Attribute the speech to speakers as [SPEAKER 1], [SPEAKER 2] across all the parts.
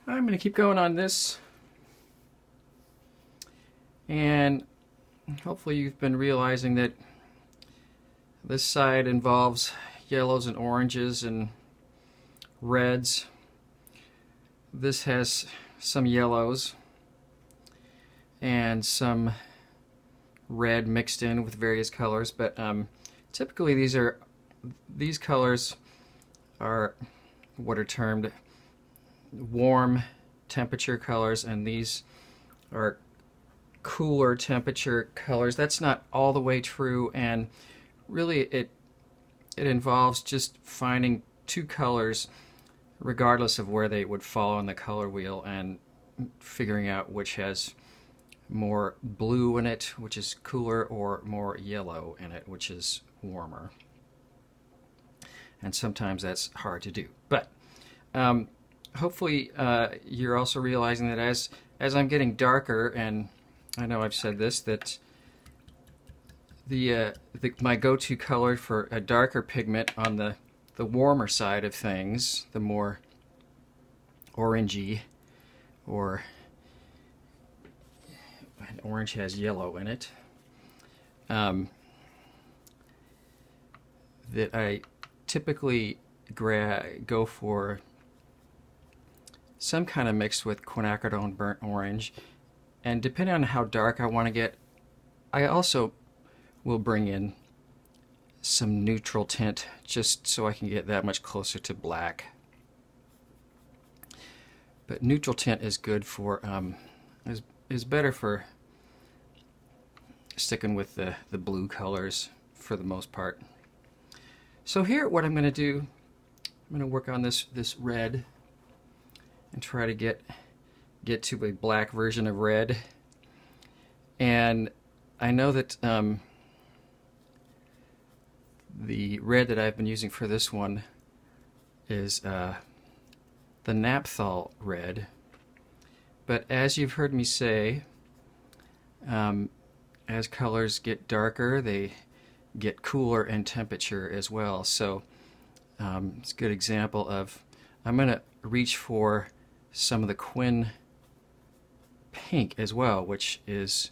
[SPEAKER 1] I'm going to keep going on this, and hopefully you've been realizing that this side involves yellows and oranges and reds. This has some yellows and some red mixed in with various colors, but typically these colors are what are termed warm temperature colors, and these are cooler temperature colors. That's not all the way true, and really it involves just finding two colors regardless of where they would fall on the color wheel and figuring out which has more blue in it, which is cooler, or more yellow in it, which is warmer. And sometimes that's hard to do. But hopefully you're also realizing that as I'm getting darker, and I know I've said this, that my go-to color for a darker pigment on the warmer side of things, the more orangey, or and orange has yellow in it, that I typically go for some kind of mix with quinacridone burnt orange, and depending on how dark I want to get, I also will bring in some neutral tint just so I can get that much closer to black. But neutral tint is good for is better for sticking with the blue colors for the most part. So here, what I'm going to do, I'm going to work on this red and try to get to a black version of red. And I know that the red that I've been using for this one is the Naphthol red. But as you've heard me say, as colors get darker, they get cooler in temperature as well. So it's a good example of, I'm going to reach for some of the Quin pink as well, which is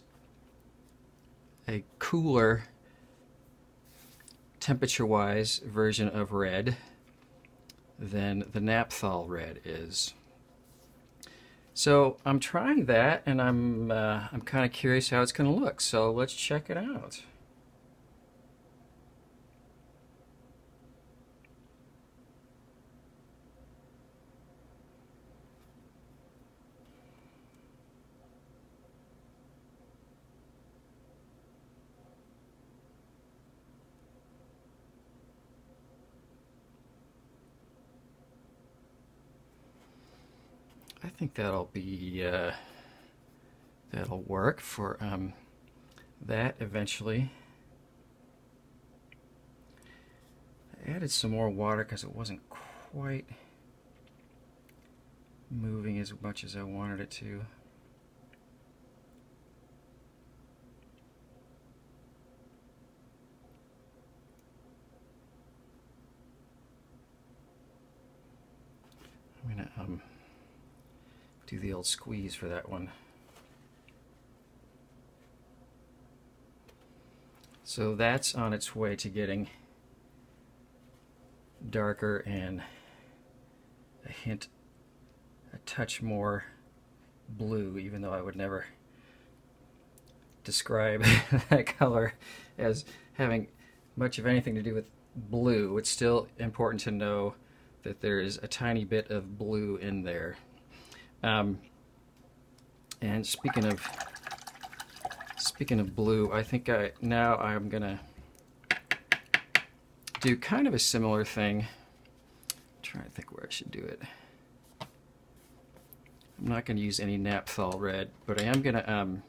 [SPEAKER 1] a cooler temperature-wise version of red than the Naphthol red is. So I'm trying that, and I'm kind of curious how it's going to look. So let's check it out. I think that'll be that'll work for that eventually. I added some more water because it wasn't quite moving as much as I wanted it to. I'm gonna do the old squeeze for that one. So that's on its way to getting darker and a touch more blue, even though I would never describe that color as having much of anything to do with blue. It's still important to know that there is a tiny bit of blue in there. And speaking of blue, I think now I'm gonna do kind of a similar thing. I'm trying to think where I should do it. I'm not going to use any Naphthol red, but I am going to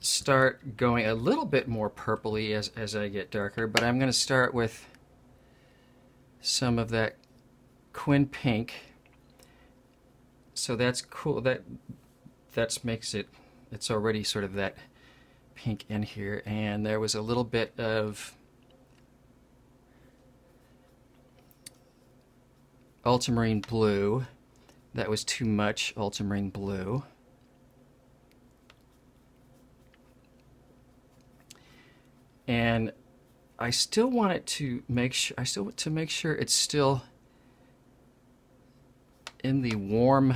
[SPEAKER 1] start going a little bit more purpley as I get darker, but I'm going to start with some of that Quin pink. So that's cool. That makes it, it's already sort of that pink in here, and there was a little bit of ultramarine blue. That was too much ultramarine blue. And I still want it to make sure, it's still in the warm,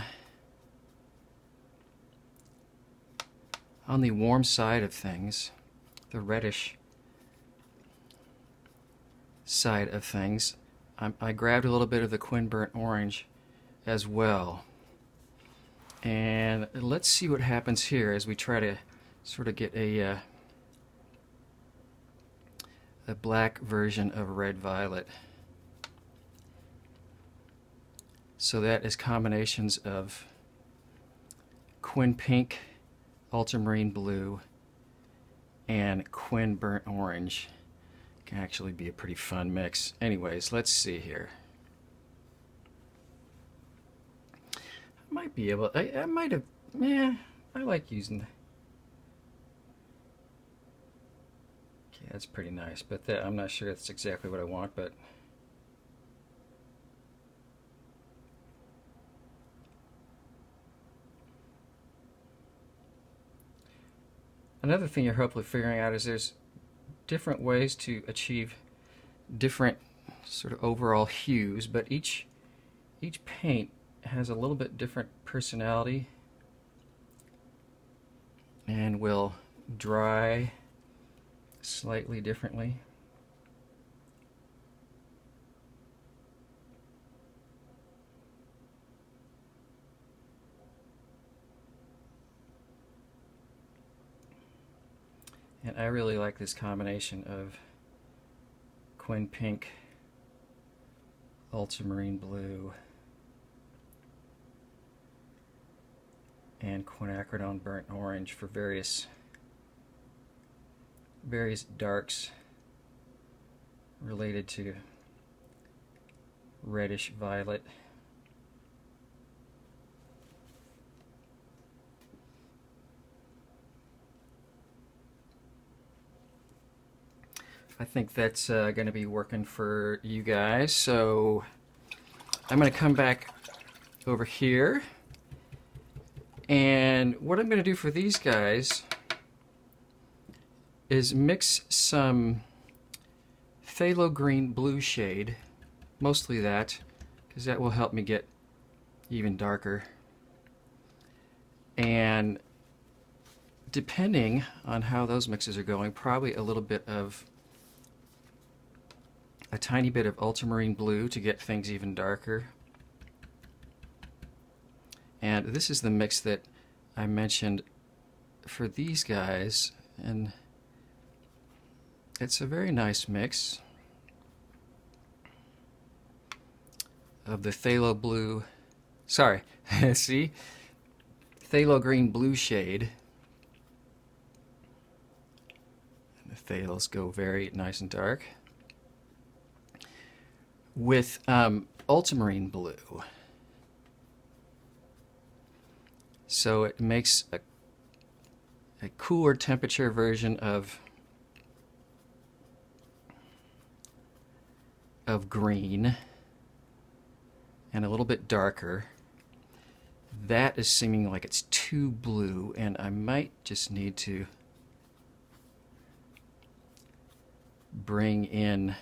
[SPEAKER 1] on the warm side of things, the reddish side of things. I grabbed a little bit of the Quin Burnt Orange as well. And let's see what happens here as we try to sort of get a black version of Red Violet. So that is combinations of Quin Pink, Ultramarine Blue, and Quin Burnt Orange. Can actually be a pretty fun mix. Anyways, let's see here. I might be able, I might have, yeah, I like using the, okay, that's pretty nice, but I'm not sure that's exactly what I want, but another thing you're hopefully figuring out is there's different ways to achieve different sort of overall hues, but each paint has a little bit different personality and will dry slightly differently. And I really like this combination of Quin Pink, Ultramarine Blue, and Quinacridone Burnt Orange for various darks related to reddish violet. I think that's going to be working for you guys, so I'm going to come back over here, and what I'm going to do for these guys is mix some phthalo green blue shade, mostly that, because that will help me get even darker, and depending on how those mixes are going, probably a little bit of a tiny bit of ultramarine blue to get things even darker. And this is the mix that I mentioned for these guys, and it's a very nice mix of the phthalo blue, sorry, see? Phthalo green blue shade. And the phthalos go very nice and dark, with ultramarine blue. So it makes a cooler temperature version of green and a little bit darker. That is seeming like it's too blue, and I might just need to bring in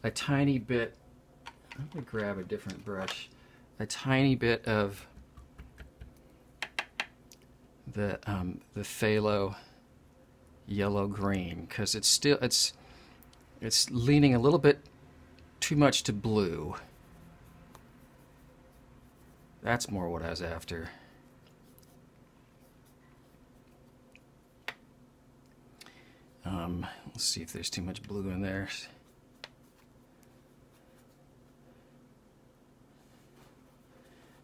[SPEAKER 1] a tiny bit. Let me grab a different brush. A tiny bit of the phthalo yellow green, because it's still it's leaning a little bit too much to blue. That's more what I was after. Let's see if there's too much blue in there.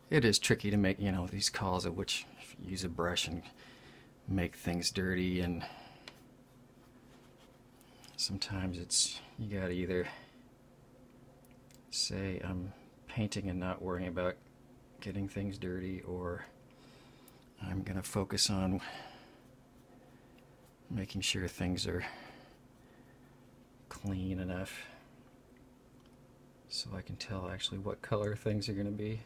[SPEAKER 1] It is tricky to make, you know, these calls at which you use a brush and make things dirty, and sometimes it's, you gotta either say I'm painting and not worrying about getting things dirty, or I'm gonna focus on making sure things are clean enough. so I can tell actually what color things are going to be.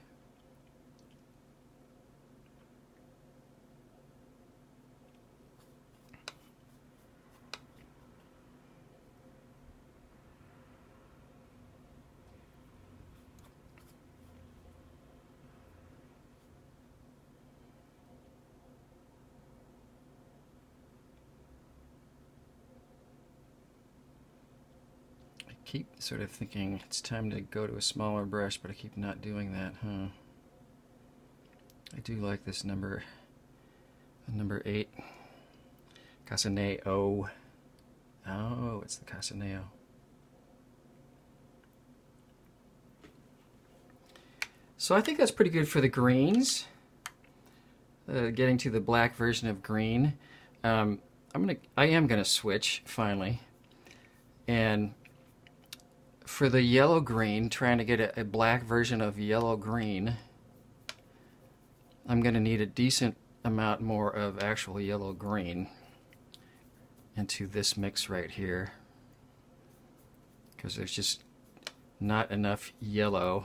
[SPEAKER 1] Keep sort of thinking it's time to go to a smaller brush, but I keep not doing that, huh? I do like this number 8. Casaneo. Oh, it's the Casaneo. So I think that's pretty good for the greens. Getting to the black version of green. I am gonna switch finally, and for the yellow green, trying to get a black version of yellow green, I'm going to need a decent amount more of actual yellow green into this mix right here, because there's just not enough yellow.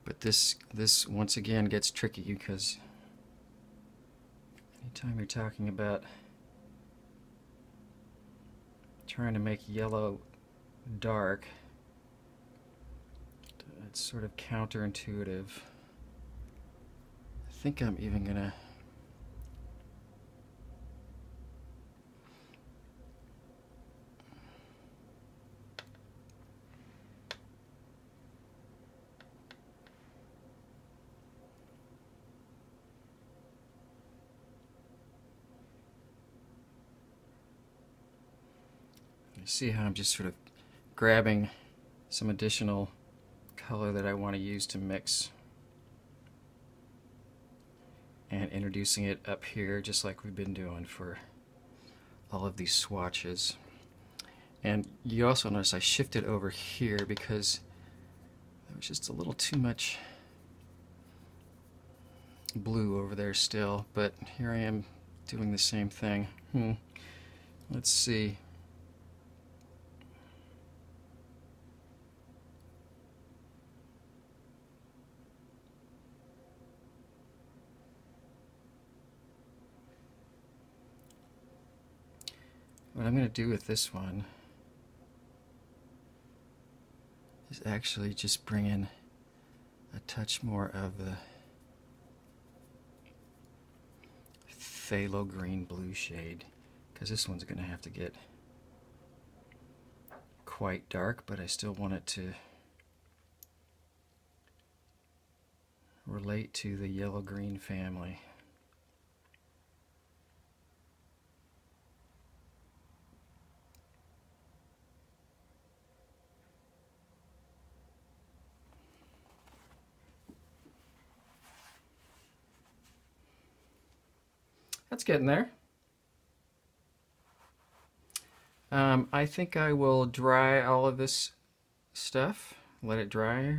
[SPEAKER 1] But this once again gets tricky, because anytime you're talking about trying to make yellow dark, it's sort of counterintuitive. I think I'm even gonna see how I'm just sort of grabbing some additional color that I want to use to mix and introducing it up here, just like we've been doing for all of these swatches. And you also notice I shifted over here because there was just a little too much blue over there still, but here I am doing the same thing. Let's see. What I'm going to do with this one is actually just bring in a touch more of the phthalo green blue shade, because this one's going to have to get quite dark, but I still want it to relate to the yellow-green family. That's getting there. I think I will dry all of this stuff, let it dry,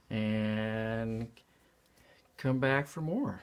[SPEAKER 1] and come back for more.